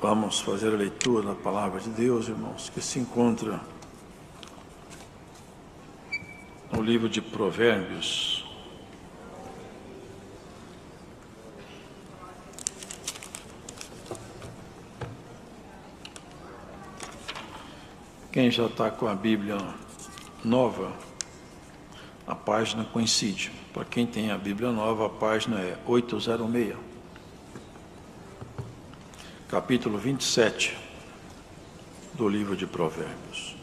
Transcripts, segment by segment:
Vamos fazer a leitura da Palavra de Deus, irmãos, que se encontra no livro de Provérbios. Quem já está com a Bíblia nova, a página coincide. Para quem tem a Bíblia nova, a página é 806. Capítulo 27 do livro de Provérbios.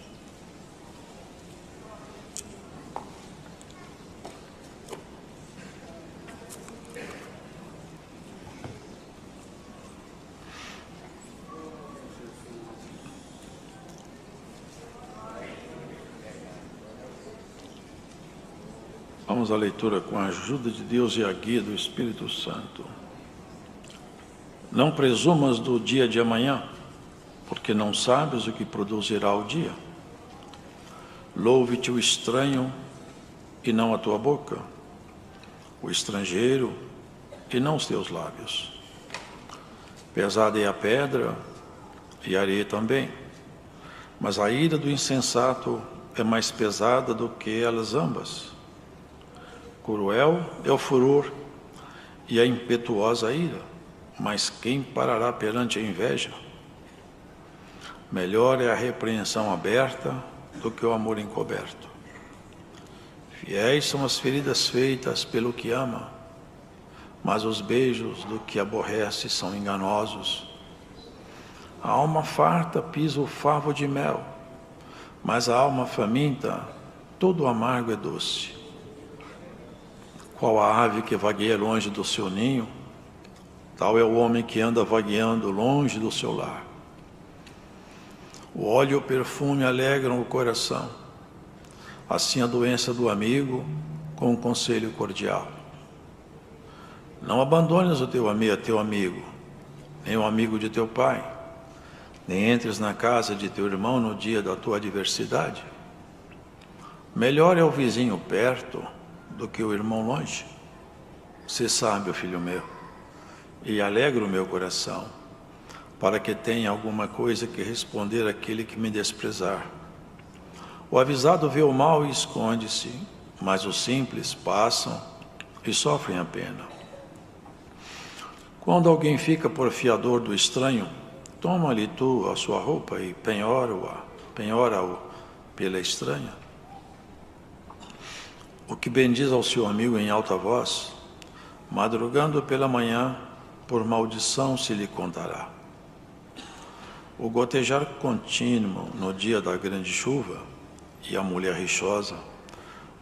Vamos à leitura com a ajuda de Deus e a guia do Espírito Santo. Não presumas do dia de amanhã, porque não sabes o que produzirá o dia. Louve-te o estranho e não a tua boca, o estrangeiro e não os teus lábios. Pesada é a pedra e a areia também, mas a ira do insensato é mais pesada do que elas ambas. Cruel é o furor e a impetuosa ira, mas quem parará perante a inveja? Melhor é a repreensão aberta do que o amor encoberto. Fiéis são as feridas feitas pelo que ama, mas os beijos do que aborrece são enganosos. A alma farta pisa o favo de mel, mas a alma faminta, todo amargo é doce. Qual a ave que vagueia longe do seu ninho? Tal é o homem que anda vagueando longe do seu lar. O óleo e o perfume alegram o coração, assim a doença do amigo com um conselho cordial. Não abandones o teu amigo, nem o amigo de teu pai, nem entres na casa de teu irmão no dia da tua adversidade. Melhor é o vizinho perto do que o irmão longe. Você sabe, filho meu, e alegra o meu coração, para que tenha alguma coisa que responder àquele que me desprezar. O avisado vê o mal e esconde-se, mas os simples passam e sofrem a pena. Quando alguém fica por fiador do estranho, toma-lhe tu a sua roupa e penhora-o pela estranha. O que bendiz ao seu amigo em alta voz, madrugando pela manhã, por maldição se lhe contará. O gotejar contínuo no dia da grande chuva e a mulher rixosa,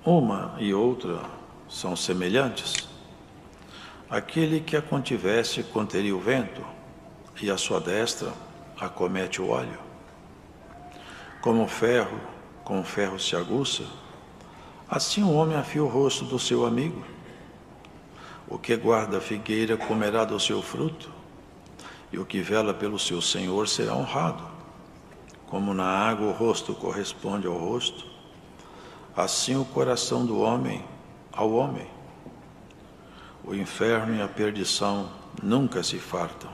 uma e outra são semelhantes. Aquele que a contivesse conteria o vento, e a sua destra acomete o óleo. Como com ferro se aguça, assim o homem afia o rosto do seu amigo. O que guarda a figueira comerá do seu fruto, e o que vela pelo seu senhor será honrado. Como na água o rosto corresponde ao rosto, assim o coração do homem ao homem. O inferno e a perdição nunca se fartam,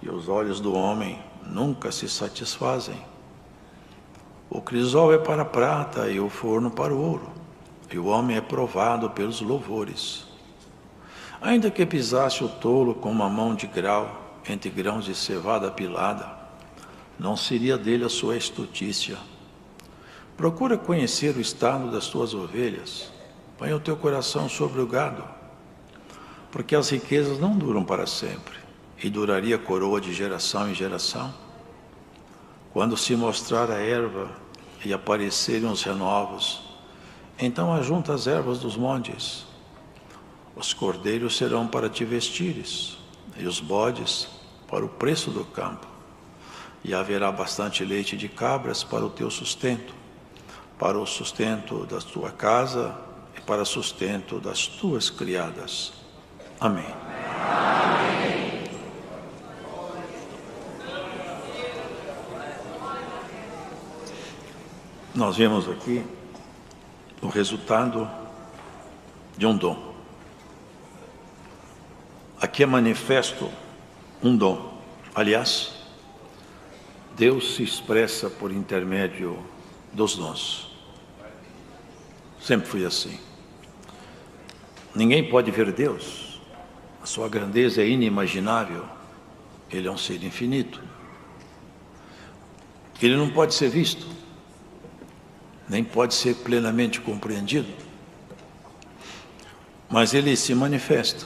e os olhos do homem nunca se satisfazem. O crisol é para a prata e o forno para o ouro, e o homem é provado pelos louvores. Ainda que pisasse o tolo com uma mão de grau entre grãos de cevada apilada, não seria dele a sua estutícia. Procura conhecer o estado das tuas ovelhas, põe o teu coração sobre o gado, porque as riquezas não duram para sempre, e duraria a coroa de geração em geração. Quando se mostrar a erva e aparecerem os renovos, então ajunta as ervas dos montes. Os cordeiros serão para te vestires, e os bodes para o preço do campo. E haverá bastante leite de cabras para o teu sustento, para o sustento da tua casa e para o sustento das tuas criadas. Amém. Amém. Nós vemos aqui o resultado de um dom. Aqui é manifesto um dom. Aliás, Deus se expressa por intermédio dos dons. Sempre foi assim. Ninguém pode ver Deus. A sua grandeza é inimaginável. Ele é um ser infinito. Ele não pode ser visto, nem pode ser plenamente compreendido. Mas ele se manifesta,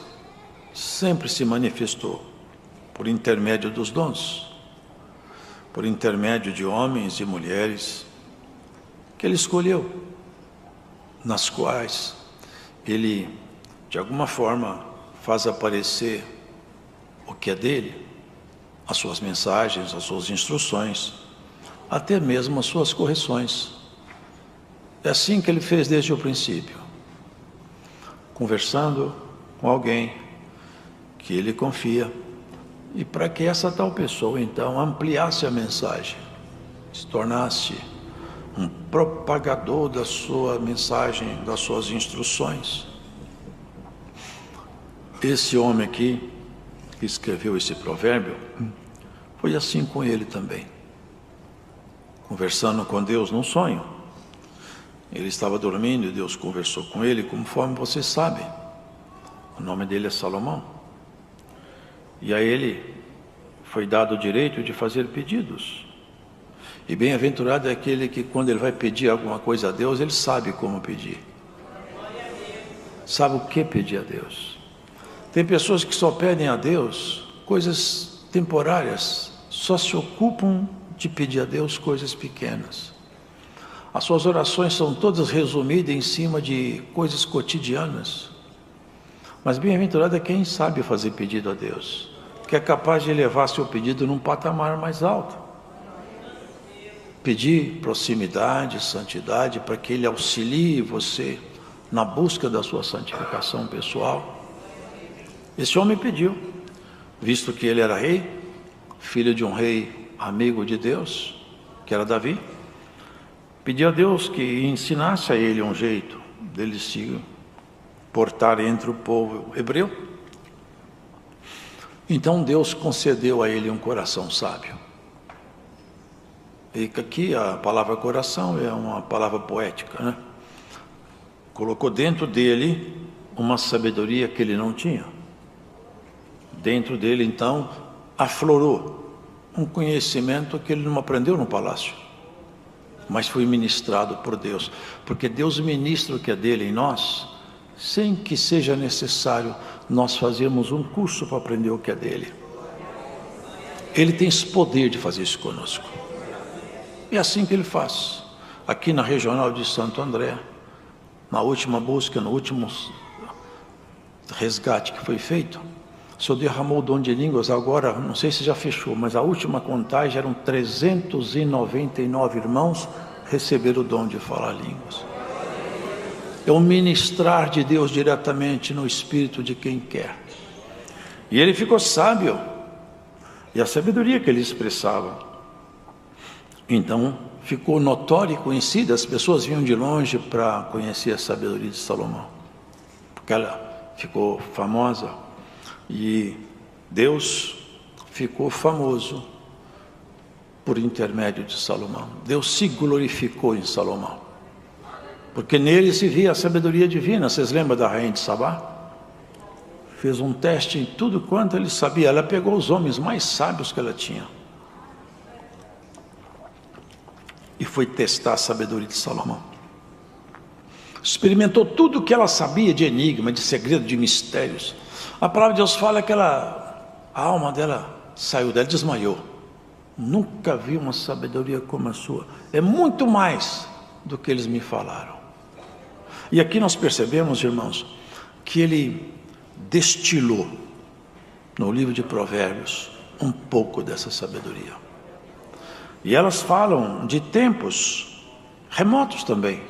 sempre se manifestou, por intermédio dos dons, por intermédio de homens e mulheres que ele escolheu, nas quais ele, de alguma forma, faz aparecer o que é dele, as suas mensagens, as suas instruções, até mesmo as suas correções. É assim que ele fez desde o princípio, conversando com alguém que ele confia, e para que essa tal pessoa então ampliasse a mensagem, se tornasse um propagador da sua mensagem, das suas instruções. Esse homem aqui, que escreveu esse provérbio, foi assim com ele também, conversando com Deus num sonho. Ele estava dormindo e Deus conversou com ele, conforme vocês sabem. O nome dele é Salomão. E a ele foi dado o direito de fazer pedidos. E bem-aventurado é aquele que, quando ele vai pedir alguma coisa a Deus, ele sabe como pedir. Sabe o que pedir a Deus. Tem pessoas que só pedem a Deus coisas temporárias, só se ocupam de pedir a Deus coisas pequenas. As suas orações são todas resumidas em cima de coisas cotidianas. Mas bem-aventurado é quem sabe fazer pedido a Deus, que é capaz de elevar seu pedido num patamar mais alto. Pedir proximidade, santidade, para que Ele auxilie você na busca da sua santificação pessoal. Esse homem pediu, visto que ele era rei, filho de um rei amigo de Deus, que era Davi, pediu a Deus que ensinasse a ele um jeito dele se portar entre o povo hebreu. Então Deus concedeu a ele um coração sábio. E aqui a palavra coração é uma palavra poética, né? Colocou dentro dele uma sabedoria que ele não tinha. Dentro dele, então, aflorou um conhecimento que ele não aprendeu no palácio, mas foi ministrado por Deus, porque Deus ministra o que é dele em nós, sem que seja necessário nós fazermos um curso para aprender o que é dele. Ele tem esse poder de fazer isso conosco. É assim que ele faz. Aqui na regional de Santo André, na última busca, no último resgate que foi feito, o Senhor derramou o dom de línguas. Agora, não sei se já fechou, mas a última contagem eram 399 irmãos receberam o dom de falar línguas. É o ministrar de Deus diretamente no espírito de quem quer. E ele ficou sábio, e a sabedoria que ele expressava, então ficou notória e conhecida. As pessoas vinham de longe para conhecer a sabedoria de Salomão, porque ela ficou famosa. E Deus ficou famoso por intermédio de Salomão. Deus se glorificou em Salomão, porque nele se via a sabedoria divina. Vocês lembram da rainha de Sabá? Fez um teste em tudo quanto ele sabia. Ela pegou os homens mais sábios que ela tinha e foi testar a sabedoria de Salomão. Experimentou tudo o que ela sabia de enigma, de segredo, de mistérios. A palavra de Deus fala que a alma dela saiu dela, desmaiou. Nunca vi uma sabedoria como a sua. É muito mais do que eles me falaram. E aqui nós percebemos, irmãos, que ele destilou no livro de Provérbios um pouco dessa sabedoria. E elas falam de tempos remotos também,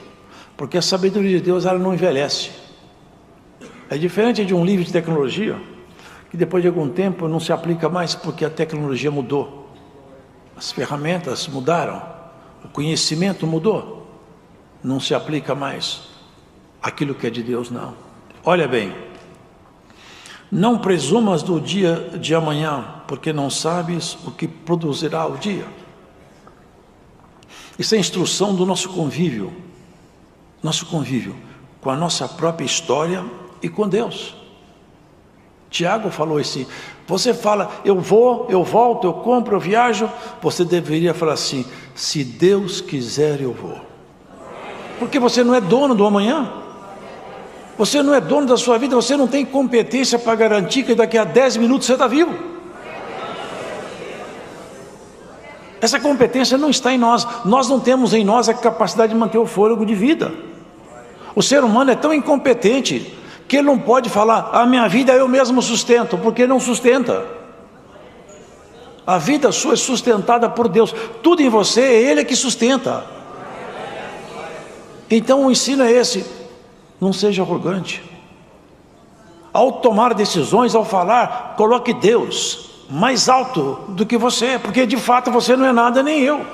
porque a sabedoria de Deus, ela não envelhece. É diferente de um livro de tecnologia, que depois de algum tempo não se aplica mais, porque a tecnologia mudou, as ferramentas mudaram, o conhecimento mudou, não se aplica mais. Aquilo que é de Deus, não. Olha bem, não presumas do dia de amanhã, porque não sabes o que produzirá o dia. Isso é instrução do nosso convívio com a nossa própria história e com Deus. Tiago falou assim: você fala, eu vou, eu volto, eu compro, eu viajo. Você deveria falar assim: se Deus quiser, eu vou. Porque você não é dono do amanhã. Você não é dono da sua vida. Você não tem competência para garantir que daqui a 10 minutos você está vivo. Essa competência não está em nós. Nós não temos em nós a capacidade de manter o fôlego de vida. O ser humano é tão incompetente que ele não pode falar: a minha vida eu mesmo sustento, porque não sustenta. A vida sua é sustentada por Deus. Tudo em você é Ele que sustenta. Então o ensino é esse: não seja arrogante. Ao tomar decisões, ao falar, coloque Deus mais alto do que você, porque de fato você não é nada nem eu.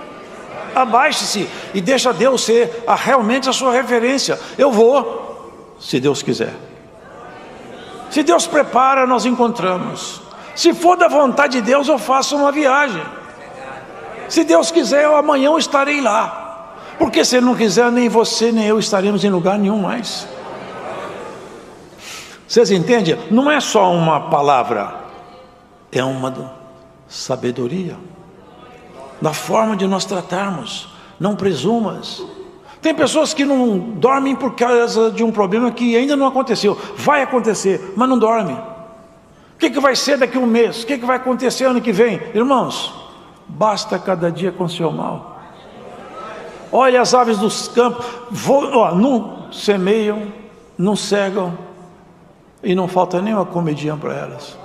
Abaixe-se e deixa Deus ser realmente a sua referência. Eu vou, se Deus quiser. Se Deus prepara, nós encontramos. Se for da vontade de Deus, eu faço uma viagem. Se Deus quiser, amanhã eu estarei lá. Porque se Ele não quiser, nem você nem eu estaremos em lugar nenhum mais. Vocês entendem? Não é só uma palavra, é uma sabedoria na forma de nós tratarmos. Não presumas. Tem pessoas que não dormem por causa de um problema que ainda não aconteceu. Vai acontecer, mas não dorme. O que vai ser daqui a um mês? O que vai acontecer ano que vem? Irmãos, basta cada dia com seu mal. Olha as aves dos campos, não semeiam, não cegam, e não falta nenhuma comidinha para elas.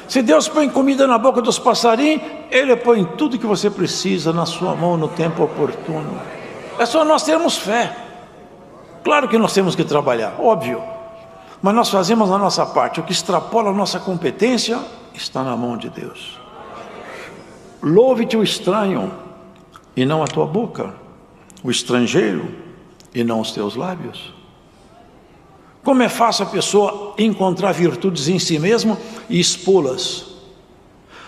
Se Deus põe comida na boca dos passarinhos, Ele põe tudo que você precisa na sua mão no tempo oportuno. É só nós termos fé. Claro que nós temos que trabalhar, óbvio, mas nós fazemos a nossa parte. O que extrapola a nossa competência está na mão de Deus. Louve-te o estranho e não a tua boca, o estrangeiro e não os teus lábios. Como é fácil a pessoa encontrar virtudes em si mesmo e expô-las.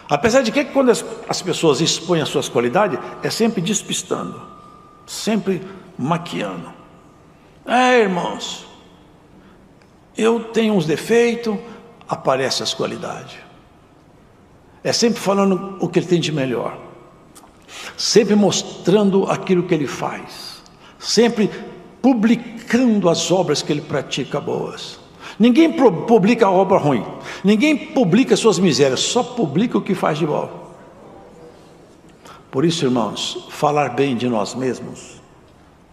Apesar de que quando as pessoas expõem as suas qualidades, é sempre despistando, sempre maquiando. Irmãos, eu tenho uns defeitos, aparecem as qualidades. É sempre falando o que ele tem de melhor, sempre mostrando aquilo que ele faz, sempre publicando as obras que ele pratica boas. Ninguém publica a obra ruim, ninguém publica suas misérias, só publica o que faz de bom. Por isso, irmãos, falar bem de nós mesmos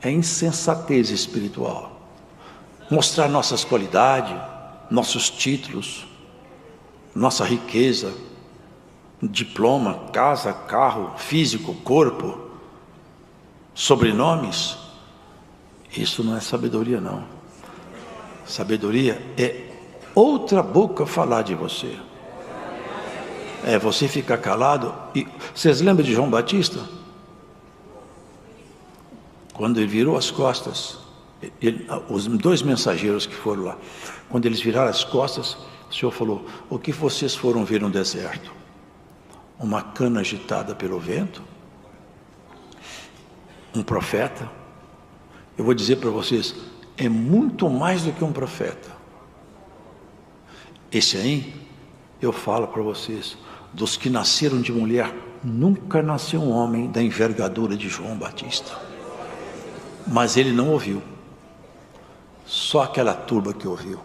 é insensatez espiritual. Mostrar nossas qualidades, nossos títulos, nossa riqueza, diploma, casa, carro, físico, corpo, sobrenomes, isso não é sabedoria, não. Sabedoria é outra boca falar de você. É você ficar calado. E vocês lembram de João Batista? Quando ele virou as costas, os 2 mensageiros que foram lá, quando eles viraram as costas, o Senhor falou: o que vocês foram ver no deserto? Uma cana agitada pelo vento? Um profeta? Eu vou dizer para vocês, é muito mais do que um profeta. Esse aí, eu falo para vocês, dos que nasceram de mulher, nunca nasceu um homem da envergadura de João Batista. Mas ele não ouviu. Só aquela turba que ouviu.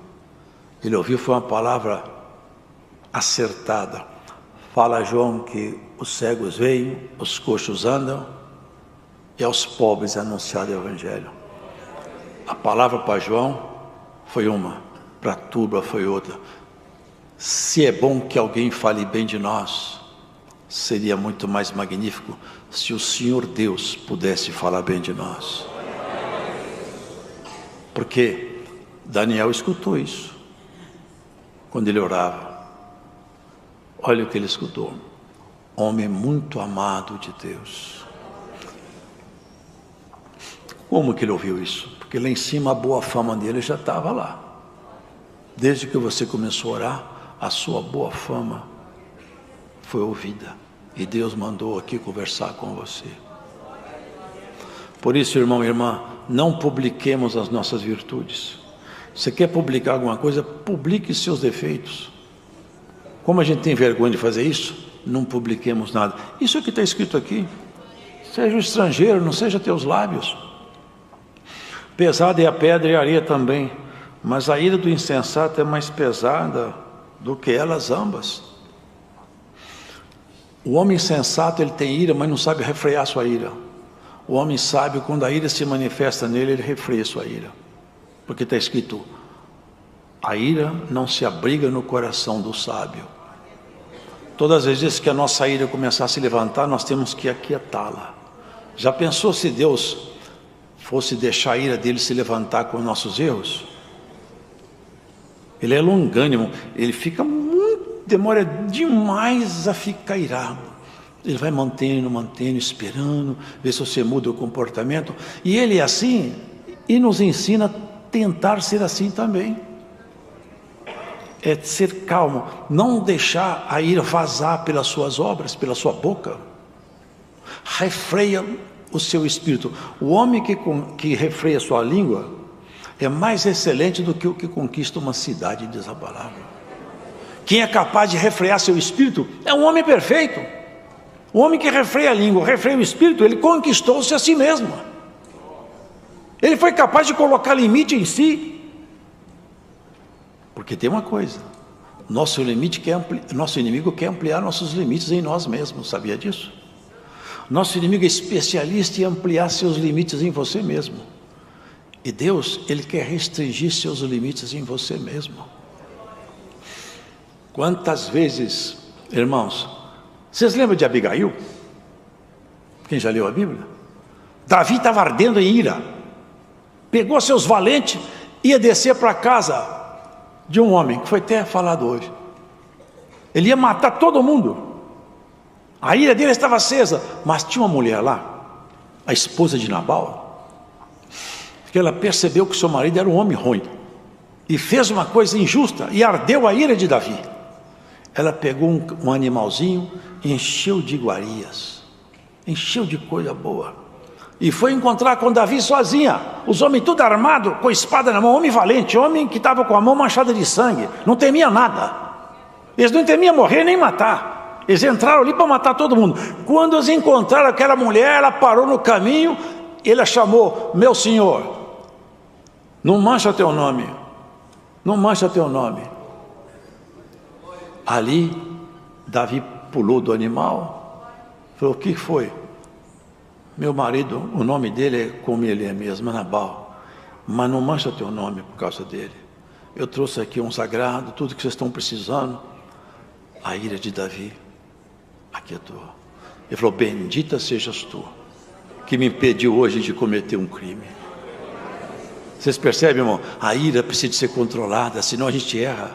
Ele ouviu, foi uma palavra acertada. Fala João que os cegos veem, os coxos andam, e aos pobres é anunciado o Evangelho. A palavra para João foi uma, para a turba foi outra. Se é bom que alguém fale bem de nós, seria muito mais magnífico se o Senhor Deus pudesse falar bem de nós. Porque Daniel escutou isso quando ele orava. Olha o que ele escutou: homem muito amado de Deus. Como que ele ouviu isso? Porque lá em cima a boa fama dele já estava lá. Desde que você começou a orar, a sua boa fama foi ouvida. E Deus mandou aqui conversar com você. Por isso, irmão e irmã, não publiquemos as nossas virtudes. Você quer publicar alguma coisa, publique seus defeitos. Como a gente tem vergonha de fazer isso, não publiquemos nada. Isso é o que está escrito aqui. Seja o estrangeiro, não seja teus lábios. Pesada é a pedra e a areia também, mas a ira do insensato é mais pesada do que elas ambas. O homem sensato, ele tem ira, mas não sabe refrear sua ira. O homem sábio, quando a ira se manifesta nele, ele refreia sua ira. Porque está escrito, a ira não se abriga no coração do sábio. Todas as vezes que a nossa ira começar a se levantar, nós temos que aquietá-la. Já pensou se Deus fosse deixar a ira dele se levantar com os nossos erros? Ele é longânimo, ele fica muito, demora demais a ficar irado. Ele vai mantendo, esperando, ver se você muda o comportamento. E ele é assim, e nos ensina a tentar ser assim também. É ser calmo, não deixar a ira vazar pelas suas obras, pela sua boca. Refreia o seu espírito. O homem que refreia sua língua é mais excelente do que o que conquista uma cidade desabalável. Quem é capaz de refrear seu espírito é um homem perfeito. O homem que refreia a língua, refreia o espírito, ele conquistou-se a si mesmo. Ele foi capaz de colocar limite em si. Porque tem uma coisa, nosso inimigo quer ampliar nossos limites em nós mesmos, sabia disso? Nosso inimigo é especialista em ampliar seus limites em você mesmo. E Deus, Ele quer restringir seus limites em você mesmo. Quantas vezes, irmãos, vocês lembram de Abigail? Quem já leu a Bíblia? Davi estava ardendo em ira. Pegou seus valentes e ia descer para a casa de um homem, que foi até falado hoje. Ele ia matar todo mundo. A ira dele estava acesa, mas tinha uma mulher lá, a esposa de Nabal, que ela percebeu que seu marido era um homem ruim, e fez uma coisa injusta, e ardeu a ira de Davi. Ela pegou um animalzinho, encheu de iguarias, encheu de coisa boa, e foi encontrar com Davi sozinha, os homens tudo armados, com espada na mão, homem valente, homem que estava com a mão manchada de sangue, não temia nada, eles não temiam morrer nem matar, eles entraram ali para matar todo mundo. Quando eles encontraram aquela mulher, ela parou no caminho, ele a chamou, meu senhor, não mancha teu nome, não mancha teu nome. Ali, Davi pulou do animal, falou, o que foi? Meu marido, o nome dele é como ele é mesmo, Nabal, mas não mancha teu nome por causa dele. Eu trouxe aqui um sagrado, tudo que vocês estão precisando. A ira de Davi aquietou. Ele falou, bendita sejas tu, que me impediu hoje de cometer um crime. Vocês percebem, irmão? A ira precisa ser controlada, senão a gente erra.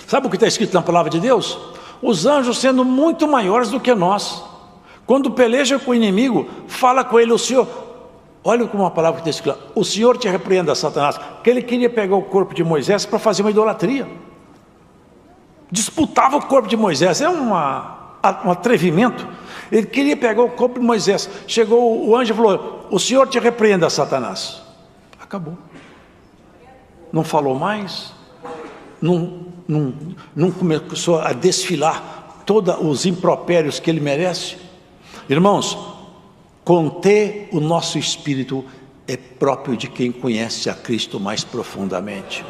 Sabe o que está escrito na palavra de Deus? Os anjos sendo muito maiores do que nós, quando peleja com o inimigo, fala com ele, o Senhor, olha como a palavra que está escrita, o Senhor te repreenda, Satanás, que ele queria pegar o corpo de Moisés para fazer uma idolatria, disputava o corpo de Moisés, é um atrevimento, ele queria pegar o corpo de Moisés, chegou o anjo e falou, o Senhor te repreenda, Satanás, acabou, não falou mais, não começou a desfilar todos os impropérios que ele merece. Irmãos, conter o nosso espírito é próprio de quem conhece a Cristo mais profundamente.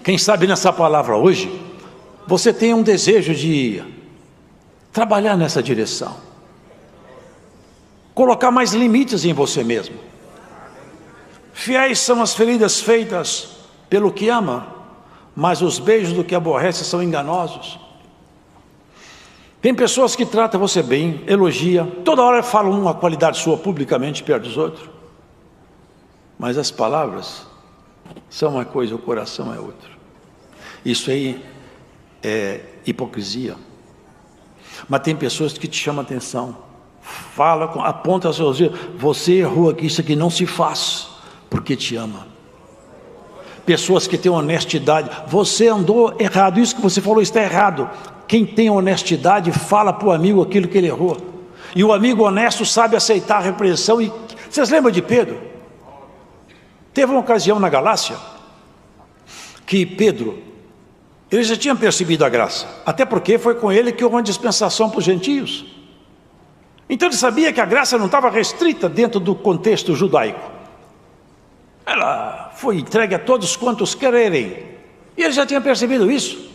Quem sabe nessa palavra hoje, você tem um desejo de trabalhar nessa direção, colocar mais limites em você mesmo. Fiéis são as feridas feitas pelo que ama, mas os beijos do que aborrece são enganosos. Tem pessoas que tratam você bem, elogia, toda hora falam uma qualidade sua publicamente perto dos outros, mas as palavras são uma coisa, o coração é outra. Isso aí é hipocrisia. Mas tem pessoas que te chamam a atenção, fala, aponta aos seus dedos, você errou aqui, isso aqui não se faz, porque te ama. Pessoas que têm honestidade, você andou errado, isso que você falou está errado. Quem tem honestidade fala para o amigo aquilo que ele errou. E o amigo honesto sabe aceitar a repreensão. E vocês lembram de Pedro? Teve uma ocasião na Galácia que Pedro, ele já tinha percebido a graça, até porque foi com ele que houve uma dispensação para os gentios. Então ele sabia que a graça não estava restrita dentro do contexto judaico. Ela foi entregue a todos quantos quererem. E ele já tinha percebido isso.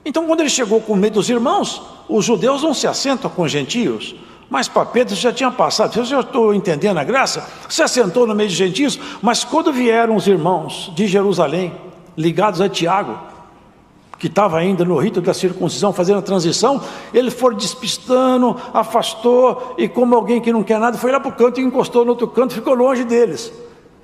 Então quando ele chegou com o meio dos irmãos, os judeus não se assentam com os gentios. Mas para Pedro já tinha passado. Eu já estou entendendo a graça. Se assentou no meio de gentios. Mas quando vieram os irmãos de Jerusalém, ligados a Tiago, que estava ainda no rito da circuncisão, fazendo a transição, ele foi despistando, afastou, e como alguém que não quer nada, foi lá para o canto e encostou no outro canto, ficou longe deles.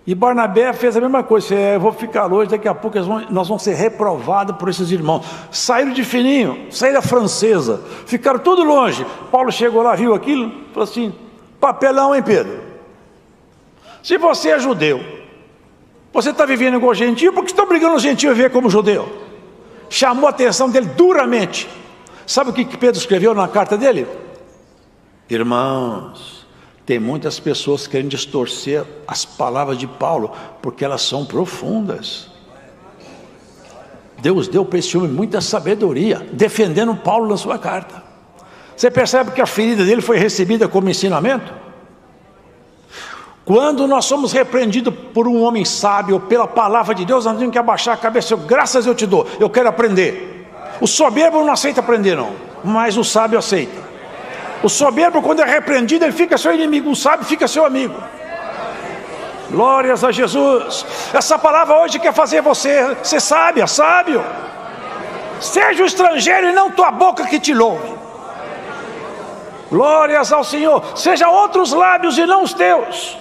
E Barnabé fez a mesma coisa: eu vou ficar longe, daqui a pouco nós vamos ser reprovados por esses irmãos. Saíram de fininho, saíram francesa, ficaram tudo longe. Paulo chegou lá, viu aquilo, falou assim: papelão, hein, Pedro? Se você é judeu, você está vivendo igual gentio, porque estão brigando os gentios a viver como judeu. Chamou a atenção dele duramente. Sabe o que Pedro escreveu na carta dele? Irmãos, tem muitas pessoas querendo distorcer as palavras de Paulo, porque elas são profundas. Deus deu para esse homem muita sabedoria, defendendo Paulo na sua carta. Você percebe que a ferida dele foi recebida como ensinamento? Quando nós somos repreendidos por um homem sábio, pela palavra de Deus, nós temos que abaixar a cabeça. Graças eu te dou, eu quero aprender. O soberbo não aceita aprender não, mas o sábio aceita. O soberbo, quando é repreendido, ele fica seu inimigo. O sábio fica seu amigo. Glórias a Jesus. Essa palavra hoje quer fazer você ser sábia, sábio. Seja o estrangeiro e não tua boca que te louve. Glórias ao Senhor. Seja outros lábios e não os teus.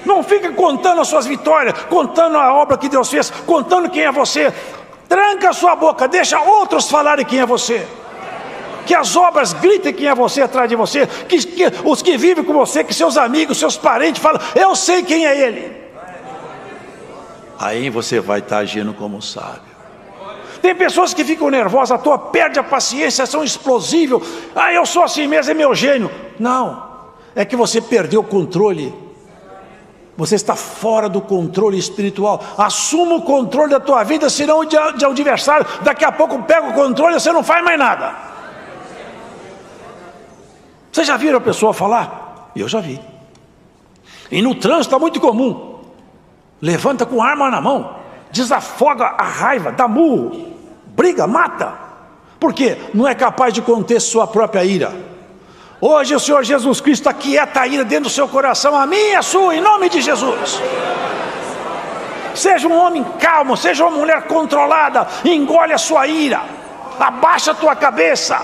Não fica contando as suas vitórias, contando a obra que Deus fez, contando quem é você. Tranca a sua boca, deixa outros falarem quem é você. Que as obras gritem quem é você atrás de você. Que os que vivem com você, que seus amigos, seus parentes falam: eu sei quem é ele. Aí você vai estar agindo como sábio. Tem pessoas que ficam nervosas à toa, perdem a paciência, são explosíveis. Eu sou assim mesmo, é meu gênio. Não, é que você perdeu o controle. Você está fora do controle espiritual. Assuma o controle da tua vida, senão de adversário, daqui a pouco pega o controle e você não faz mais nada. Vocês já viram a pessoa falar? Eu já vi. E no trânsito é muito comum. Levanta com arma na mão, desafoga a raiva, dá murro, briga, mata. Por quê? Não é capaz de conter sua própria ira. Hoje o Senhor Jesus Cristo aquieta a ira dentro do seu coração, a minha e a sua, em nome de Jesus. Seja um homem calmo, seja uma mulher controlada, engole a sua ira, abaixa a tua cabeça,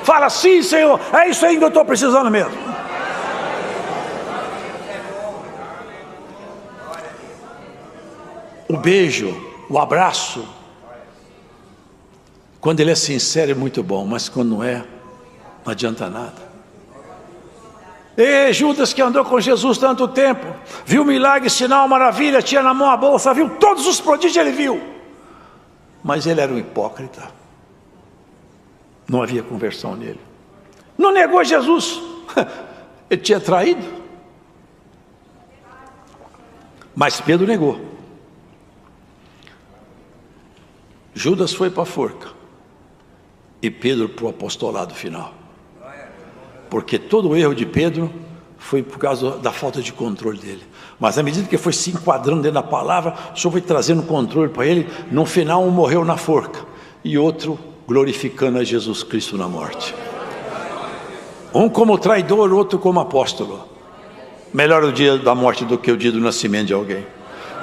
fala: sim, Senhor, é isso aí que eu estou precisando mesmo. O beijo, o abraço, quando ele é sincero é muito bom, mas quando não é, não adianta nada. E Judas, que andou com Jesus tanto tempo, viu milagre, sinal, maravilha, tinha na mão a bolsa, viu todos os prodígios, ele viu, mas ele era um hipócrita. Não havia conversão nele. Não negou Jesus. Ele tinha traído. Mas Pedro negou. Judas foi para a forca e Pedro para o apostolado final. Porque todo o erro de Pedro foi por causa da falta de controle dele. Mas à medida que foi se enquadrando dentro da palavra, o Senhor foi trazendo controle para ele. No final, um morreu na forca e outro glorificando a Jesus Cristo na morte. Um como traidor, outro como apóstolo. Melhor o dia da morte do que o dia do nascimento de alguém.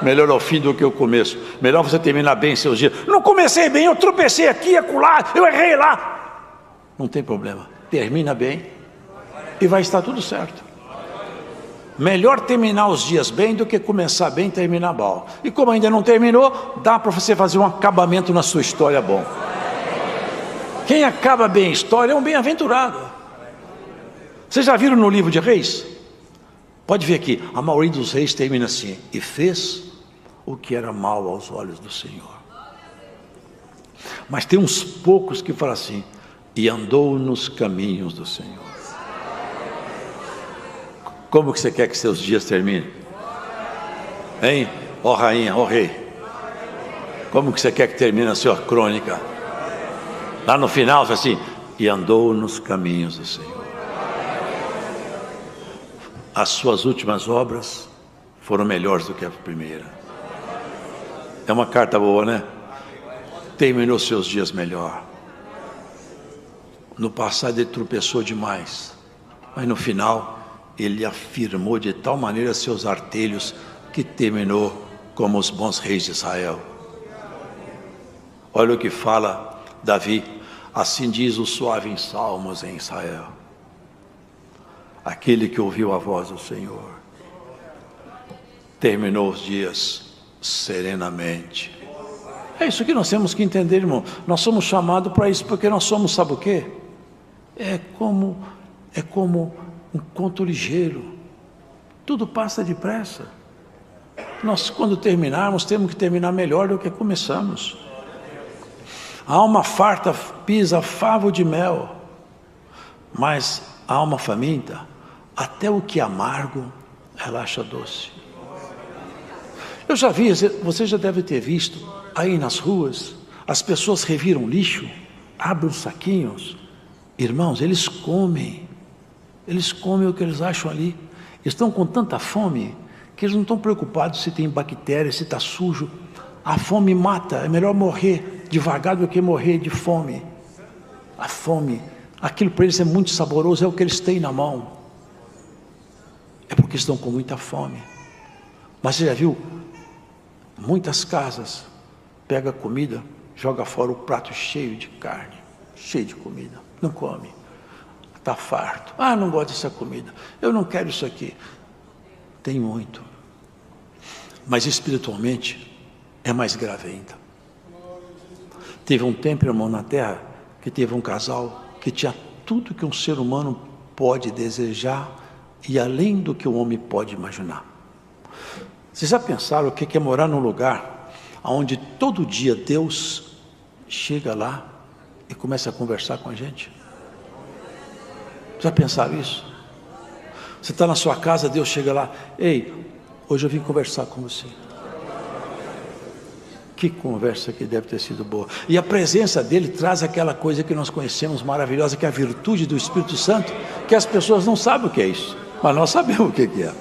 Melhor o fim do que o começo. Melhor você terminar bem seus dias. Não comecei bem, eu tropecei aqui, acolá, eu errei lá. Não tem problema, termina bem e vai estar tudo certo. Melhor terminar os dias bem do que começar bem e terminar mal. E como ainda não terminou, dá para você fazer um acabamento na sua história bom. Quem acaba bem a história é um bem-aventurado. Vocês já viram no livro de Reis? Pode ver aqui, a maioria dos reis termina assim: e fez o que era mal aos olhos do Senhor. Mas tem uns poucos que falam assim: e andou nos caminhos do Senhor. Como que você quer que seus dias terminem? Hein? Ó rainha, ó rei. Como que você quer que termine a sua crônica? Lá no final, assim, e andou nos caminhos do Senhor. As suas últimas obras foram melhores do que a primeira. É uma carta boa, né? Terminou seus dias melhor. No passado ele tropeçou demais, mas no final ele afirmou de tal maneira seus artelhos que terminou como os bons reis de Israel. Olha o que fala Davi, assim diz o suave em Salmos em Israel: aquele que ouviu a voz do Senhor terminou os dias serenamente. É isso que nós temos que entender, irmão. Nós somos chamados para isso, porque nós somos, sabe o quê? É como um conto ligeiro, tudo passa depressa. Nós, quando terminarmos, temos que terminar melhor do que começamos. A alma farta pisa favo de mel, mas a alma faminta, até o que é amargo, ela acha doce. Eu já vi, você já deve ter visto, aí nas ruas, as pessoas reviram lixo, abrem os saquinhos. Irmãos, eles comem o que eles acham ali. Estão com tanta fome que eles não estão preocupados se tem bactéria, se está sujo. A fome mata, é melhor morrer devagar do que morrer de fome. A fome, aquilo para eles é muito saboroso, é o que eles têm na mão. É porque estão com muita fome. Mas você já viu? Muitas casas pega comida, joga fora o prato cheio de carne, cheio de comida, não come, está farto. Ah, não gosto dessa comida, eu não quero isso aqui. Tem muito, mas espiritualmente é mais grave ainda. Teve um tempo, irmão, na terra, que teve um casal que tinha tudo que um ser humano pode desejar e além do que o homem pode imaginar. Vocês já pensaram o que é morar num lugar onde todo dia Deus chega lá e começa a conversar com a gente? Já pensaram isso? Você está na sua casa, Deus chega lá: ei, hoje eu vim conversar com você. Que conversa que deve ter sido boa. E a presença dele traz aquela coisa que nós conhecemos maravilhosa, que é a virtude do Espírito Santo, que as pessoas não sabem o que é isso, mas nós sabemos o que é.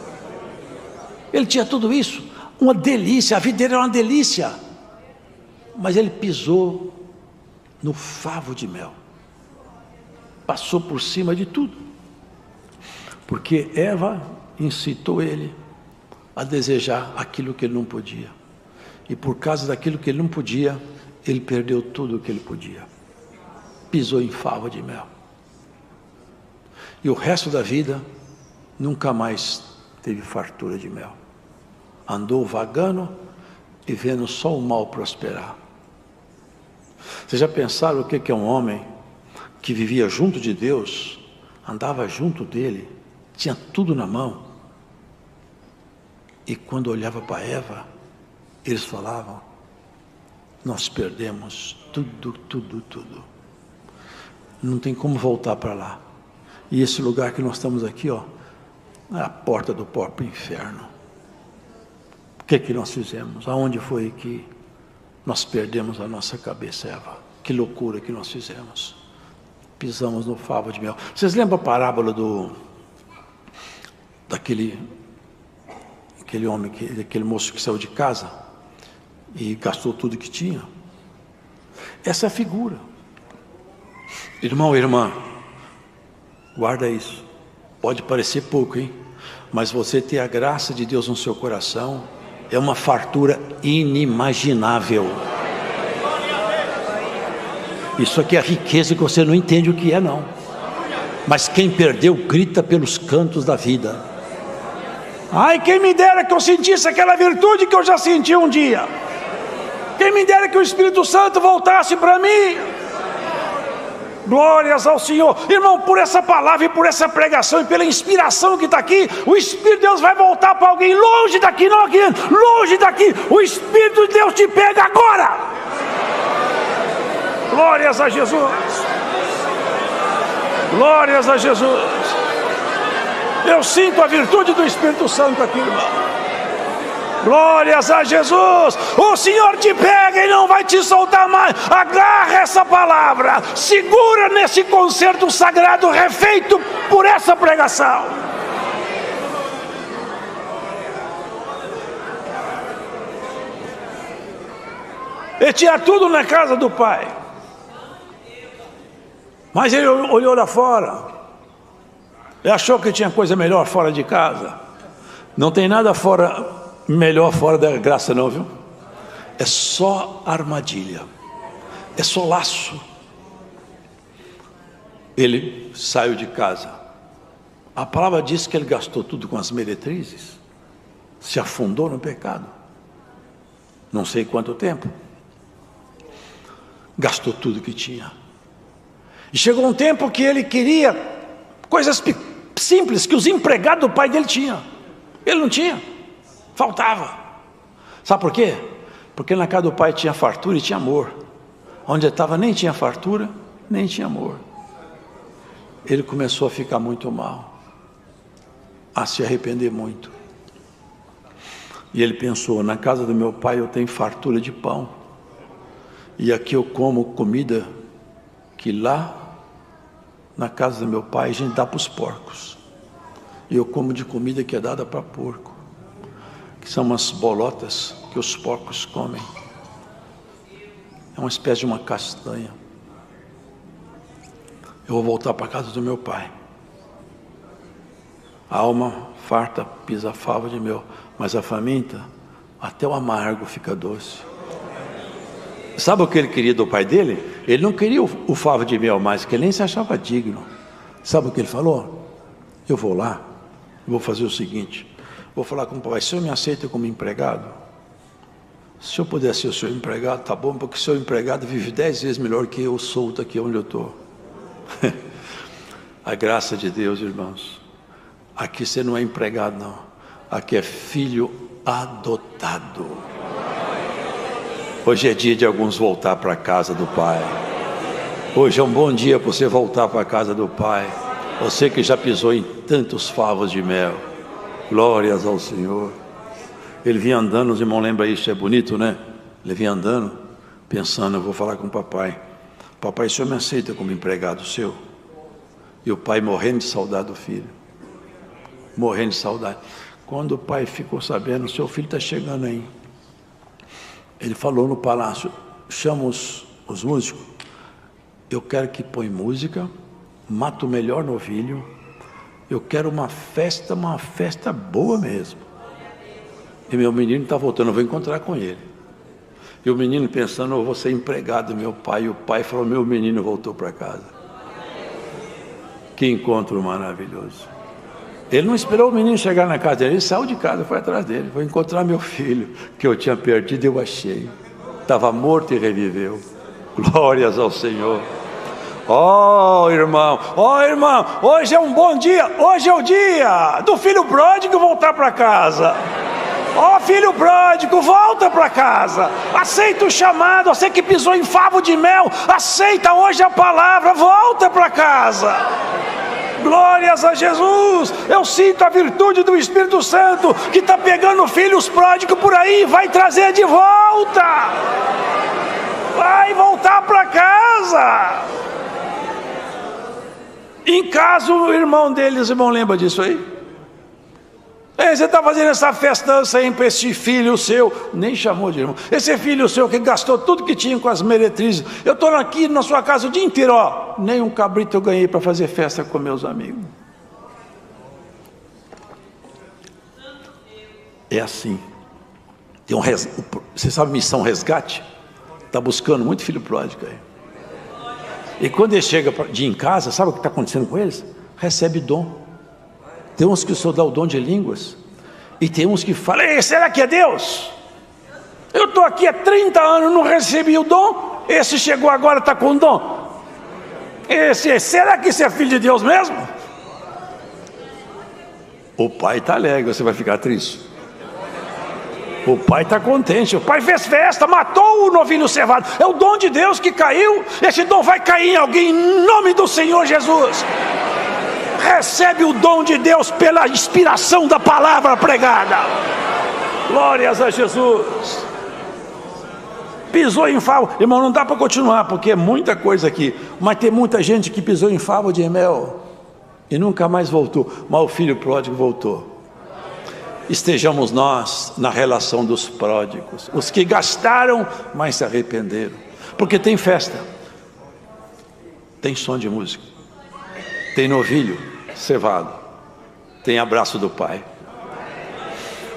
Ele tinha tudo isso, uma delícia, a vida dele era uma delícia, mas ele pisou no favo de mel, passou por cima de tudo, porque Eva incitou ele a desejar aquilo que ele não podia, e por causa daquilo que ele não podia, ele perdeu tudo o que ele podia, pisou em favo de mel, e o resto da vida nunca mais teve fartura de mel. Andou vagando e vendo só o mal prosperar. Vocês já pensaram o que é um homem que vivia junto de Deus, andava junto dele, tinha tudo na mão, e quando olhava para Eva, eles falavam: nós perdemos tudo, não tem como voltar para lá, e esse lugar que nós estamos aqui, ó, é a porta do próprio inferno. O que nós fizemos? Aonde foi que nós perdemos a nossa cabeça, Eva? Que loucura que nós fizemos. Pisamos no favo de mel. Vocês lembram a parábola daquele homem, daquele moço que saiu de casa e gastou tudo que tinha? Essa é a figura. Irmão, irmã, guarda isso. Pode parecer pouco, hein? Mas você ter a graça de Deus no seu coração é uma fartura inimaginável. Isso aqui é riqueza que você não entende o que é, não. Mas quem perdeu grita pelos cantos da vida. Ai, quem me dera que eu sentisse aquela virtude que eu já senti um dia. Quem me dera que o Espírito Santo voltasse para mim. Glórias ao Senhor. Irmão, por essa palavra e por essa pregação e pela inspiração que está aqui, o Espírito de Deus vai voltar para alguém longe daqui, não aqui, longe daqui. O Espírito de Deus te pega agora. Glórias a Jesus. Glórias a Jesus. Eu sinto a virtude do Espírito Santo aqui, irmão. Glórias a Jesus. O Senhor te pega e não vai te soltar mais. Agarra essa palavra, segura nesse concerto sagrado refeito por essa pregação. Ele tinha tudo na casa do pai, mas ele olhou lá fora e achou que tinha coisa melhor fora de casa. Não tem nada melhor fora da graça não, viu? É só armadilha, é só laço. Ele saiu de casa. A palavra diz que ele gastou tudo com as meretrizes, se afundou no pecado, não sei quanto tempo. Gastou tudo que tinha. E chegou um tempo que ele queria coisas simples que os empregados do pai dele tinham. Ele não tinha, faltava. Sabe por quê? Porque na casa do pai tinha fartura e tinha amor. Onde ele estava nem tinha fartura, nem tinha amor. Ele começou a ficar muito mal, a se arrepender muito. E ele pensou: na casa do meu pai eu tenho fartura de pão, e aqui eu como comida que lá na casa do meu pai a gente dá para os porcos. E eu como de comida que é dada para porco, que são umas bolotas que os porcos comem. É uma espécie de uma castanha. Eu vou voltar para a casa do meu pai. A alma farta pisa fava de mel, mas a faminta, até o amargo fica doce. Sabe o que ele queria do pai dele? Ele não queria o favo de mel mais, que ele nem se achava digno. Sabe o que ele falou? Eu vou lá, vou fazer o seguinte, vou falar com o pai: o senhor me aceita como empregado? Se eu puder ser o seu empregado, tá bom, porque o seu empregado vive 10 vezes melhor que eu solto aqui onde eu estou. A graça de Deus, irmãos. Aqui você não é empregado, não. Aqui é filho adotado. Hoje é dia de alguns voltar para a casa do pai. Hoje é um bom dia para você voltar para a casa do pai. Você que já pisou em tantos favos de mel. Glórias ao Senhor. Ele vinha andando, os irmãos lembram isso, é bonito, né? Ele vinha andando, pensando: eu vou falar com o papai. Papai, o senhor me aceita como empregado seu? E o pai morrendo de saudade do filho. Morrendo de saudade. Quando o pai ficou sabendo: seu filho está chegando aí. Ele falou no palácio: chama os músicos. Eu quero que põe música, mata o melhor novilho. Eu quero uma festa boa mesmo. E meu menino está voltando, eu vou encontrar com ele. E o menino pensando: eu vou ser empregado do meu pai. E o pai falou: meu menino voltou para casa. Que encontro maravilhoso. Ele não esperou o menino chegar na casa dele, ele saiu de casa, foi atrás dele. Vou encontrar meu filho, que eu tinha perdido, eu achei. Estava morto e reviveu. Glórias ao Senhor. Oh irmão, hoje é um bom dia. Hoje é o dia do filho pródigo voltar para casa. Ó filho pródigo, volta para casa. Aceita o chamado. Você que pisou em favo de mel, aceita hoje a palavra. Volta para casa. Glórias a Jesus. Eu sinto a virtude do Espírito Santo, que está pegando filhos pródigos por aí, vai trazer de volta. Vai voltar para casa. Em casa o irmão deles, irmão, lembra disso aí? Você está fazendo essa festança aí para esse filho seu, nem chamou de irmão, esse filho seu que gastou tudo que tinha com as meretrizes. Eu estou aqui na sua casa o dia inteiro, ó, nem um cabrito eu ganhei para fazer festa com meus amigos. É assim. Tem você sabe missão resgate? Está buscando muito filho pródigo aí. E quando ele chega em casa, sabe o que está acontecendo com eles? Recebe dom. Tem uns que o Senhor dá o dom de línguas, e tem uns que falam: será que é Deus? Eu estou aqui há 30 anos, não recebi o dom. Esse chegou agora, está com o dom. Será que esse é filho de Deus mesmo? O pai está alegre, você vai ficar triste. O pai está contente, o pai fez festa, matou o novilho cevado. É o dom de Deus que caiu. Esse dom vai cair em alguém, em nome do Senhor Jesus. recebe o dom de Deus pela inspiração da palavra pregada. Glórias a Jesus. Pisou em favo, irmão, não dá para continuar, porque é muita coisa aqui, mas tem muita gente que pisou em favo de mel e nunca mais voltou, mas o filho pródigo voltou. Estejamos nós na relação dos pródigos, os que gastaram, mas se arrependeram, porque tem festa, tem som de música, tem novilho cevado, tem abraço do Pai.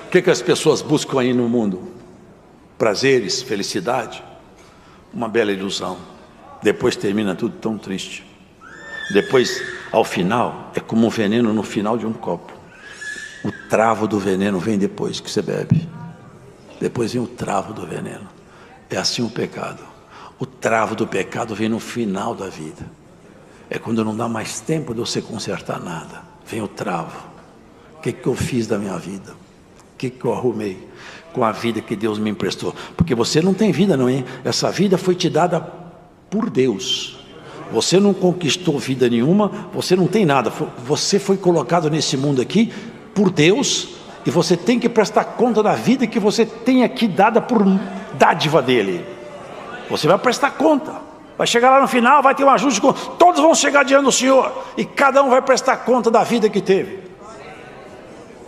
O que as pessoas buscam aí no mundo? Prazeres, felicidade, uma bela ilusão. Depois termina tudo tão triste. Depois, ao final, é como um veneno no final de um copo. O travo do veneno vem depois que você bebe. Depois vem o travo do veneno. É assim o pecado. O travo do pecado vem no final da vida. É quando não dá mais tempo de você consertar nada. Vem o travo. O que eu fiz da minha vida? O que eu arrumei com a vida que Deus me emprestou? Porque você não tem vida não, hein? Essa vida foi te dada por Deus. Você não conquistou vida nenhuma, você não tem nada. Você foi colocado nesse mundo aqui por Deus, e você tem que prestar conta da vida que você tem aqui dada por dádiva dele. Você vai prestar conta. Vai chegar lá no final, vai ter um ajuste de conta. Todos vão chegar diante do Senhor, e cada um vai prestar conta da vida que teve.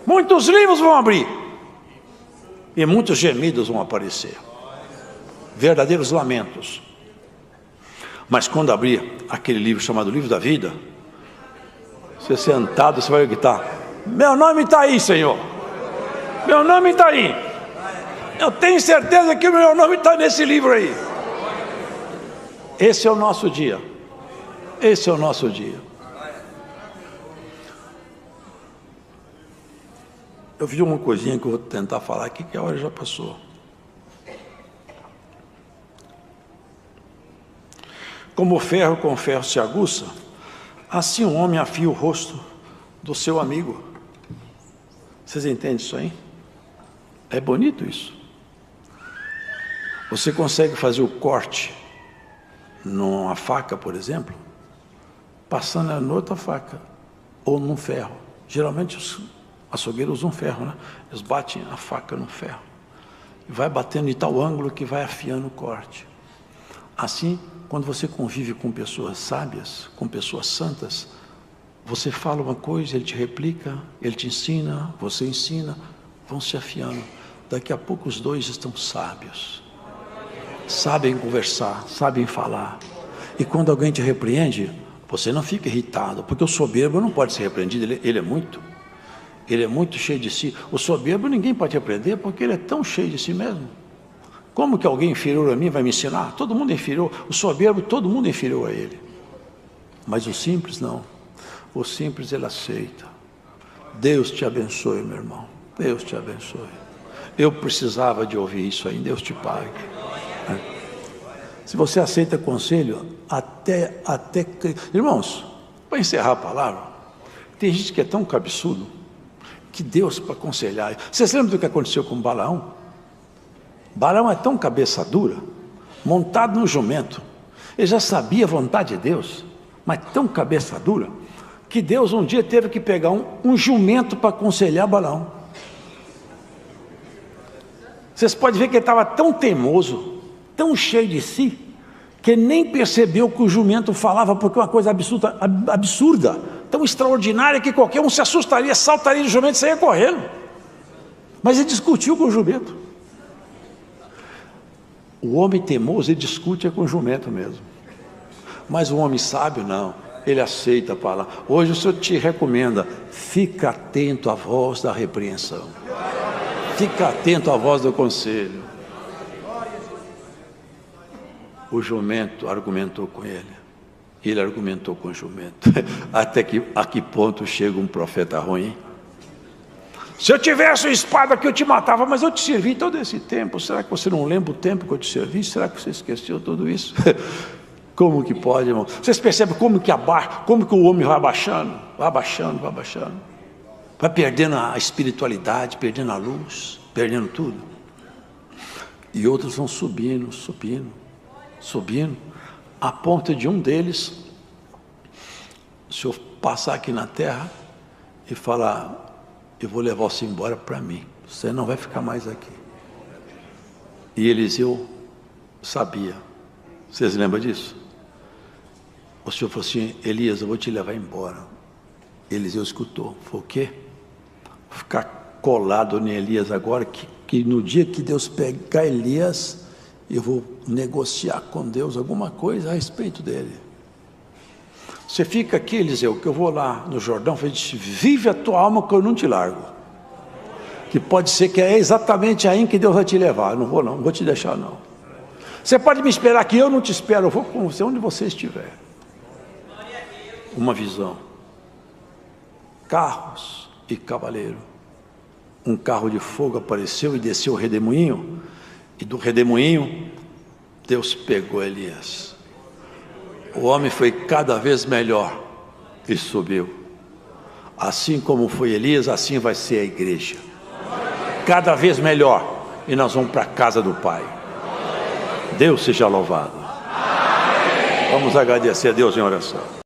Muitos livros vão abrir, e muitos gemidos vão aparecer, verdadeiros lamentos. Mas quando abrir aquele livro chamado Livro da Vida, você sentado, você vai gritar: meu nome está aí, Senhor, meu nome está aí, eu tenho certeza que o meu nome está nesse livro aí. Esse é o nosso dia, esse é o nosso dia. Eu vi uma coisinha que eu vou tentar falar aqui, que a hora já passou. Como o ferro com ferro se aguça, assim um homem afia o rosto do seu amigo. Vocês entendem isso aí? É bonito isso. Você consegue fazer o corte numa faca, por exemplo, passando ela em outra faca, ou num ferro. Geralmente os açougueiros usam ferro, né? Eles batem a faca no ferro e vai batendo em tal ângulo que vai afiando o corte. Assim, quando você convive com pessoas sábias, com pessoas santas, você fala uma coisa, ele te replica, ele te ensina, você ensina, vão se afiando. Daqui a pouco os dois estão sábios, sabem conversar, sabem falar. E quando alguém te repreende, você não fica irritado, porque o soberbo não pode ser repreendido, ele é muito cheio de si. O soberbo ninguém pode repreender, porque ele é tão cheio de si mesmo. Como que alguém inferior a mim vai me ensinar? Todo mundo é inferior. O soberbo, todo mundo é inferior a ele. Mas o simples não. O simples ele aceita. Deus te abençoe, meu irmão. Deus te abençoe. Eu precisava de ouvir isso aí. Deus te pague. Se você aceita conselho, até irmãos, para encerrar a palavra, tem gente que é tão cabeçudo que Deus para aconselhar. Vocês lembram do que aconteceu com Balaão? Balaão é tão cabeça dura, montado no jumento. Ele já sabia a vontade de Deus, mas tão cabeça dura, que Deus um dia teve que pegar um jumento para aconselhar Balaão. Vocês podem ver que ele estava tão teimoso, tão cheio de si, que ele nem percebeu que o jumento falava, porque é uma coisa absurda, tão extraordinária, que qualquer um se assustaria, saltaria do jumento e saia correndo. Mas ele discutiu com o jumento. O homem teimoso, ele discute com o jumento mesmo. Mas o homem sábio, não. Ele aceita a palavra. Hoje o Senhor te recomenda, fica atento à voz da repreensão. Fica atento à voz do conselho. O jumento argumentou com ele. Ele argumentou com o jumento. Até a que ponto chega um profeta ruim? Se eu tivesse uma espada que eu te matava, mas eu te servi todo esse tempo. Será que você não lembra o tempo que eu te servi? Será que você esqueceu tudo isso? Como que pode, irmão? Vocês percebem como que o homem vai abaixando? Vai abaixando, vai abaixando. Vai perdendo a espiritualidade, perdendo a luz, perdendo tudo. E outros vão subindo, subindo, subindo, a ponto de um deles Senhor passar aqui na terra e falar: eu vou levar você embora para mim, você não vai ficar mais aqui. E Eliseu sabia. Vocês lembram disso? O Senhor falou assim: Elias, eu vou te levar embora. Eliseu escutou. Falou: o quê? Vou ficar colado em Elias agora, que no dia que Deus pegar Elias, eu vou negociar com Deus alguma coisa a respeito dele. Você fica aqui, Eliseu, que eu vou lá no Jordão. Falei: vive a tua alma que eu não te largo. Que pode ser que é exatamente aí que Deus vai te levar. Eu não vou te deixar não. Você pode me esperar aqui, eu não te espero, eu vou com você onde você estiver. Uma visão. Carros e cavaleiro. Um carro de fogo apareceu e desceu o redemoinho, e do redemoinho Deus pegou Elias. O homem foi cada vez melhor e subiu. Assim como foi Elias, assim vai ser a igreja. Cada vez melhor, e nós vamos para a casa do Pai. Deus seja louvado. Vamos agradecer a Deus em oração.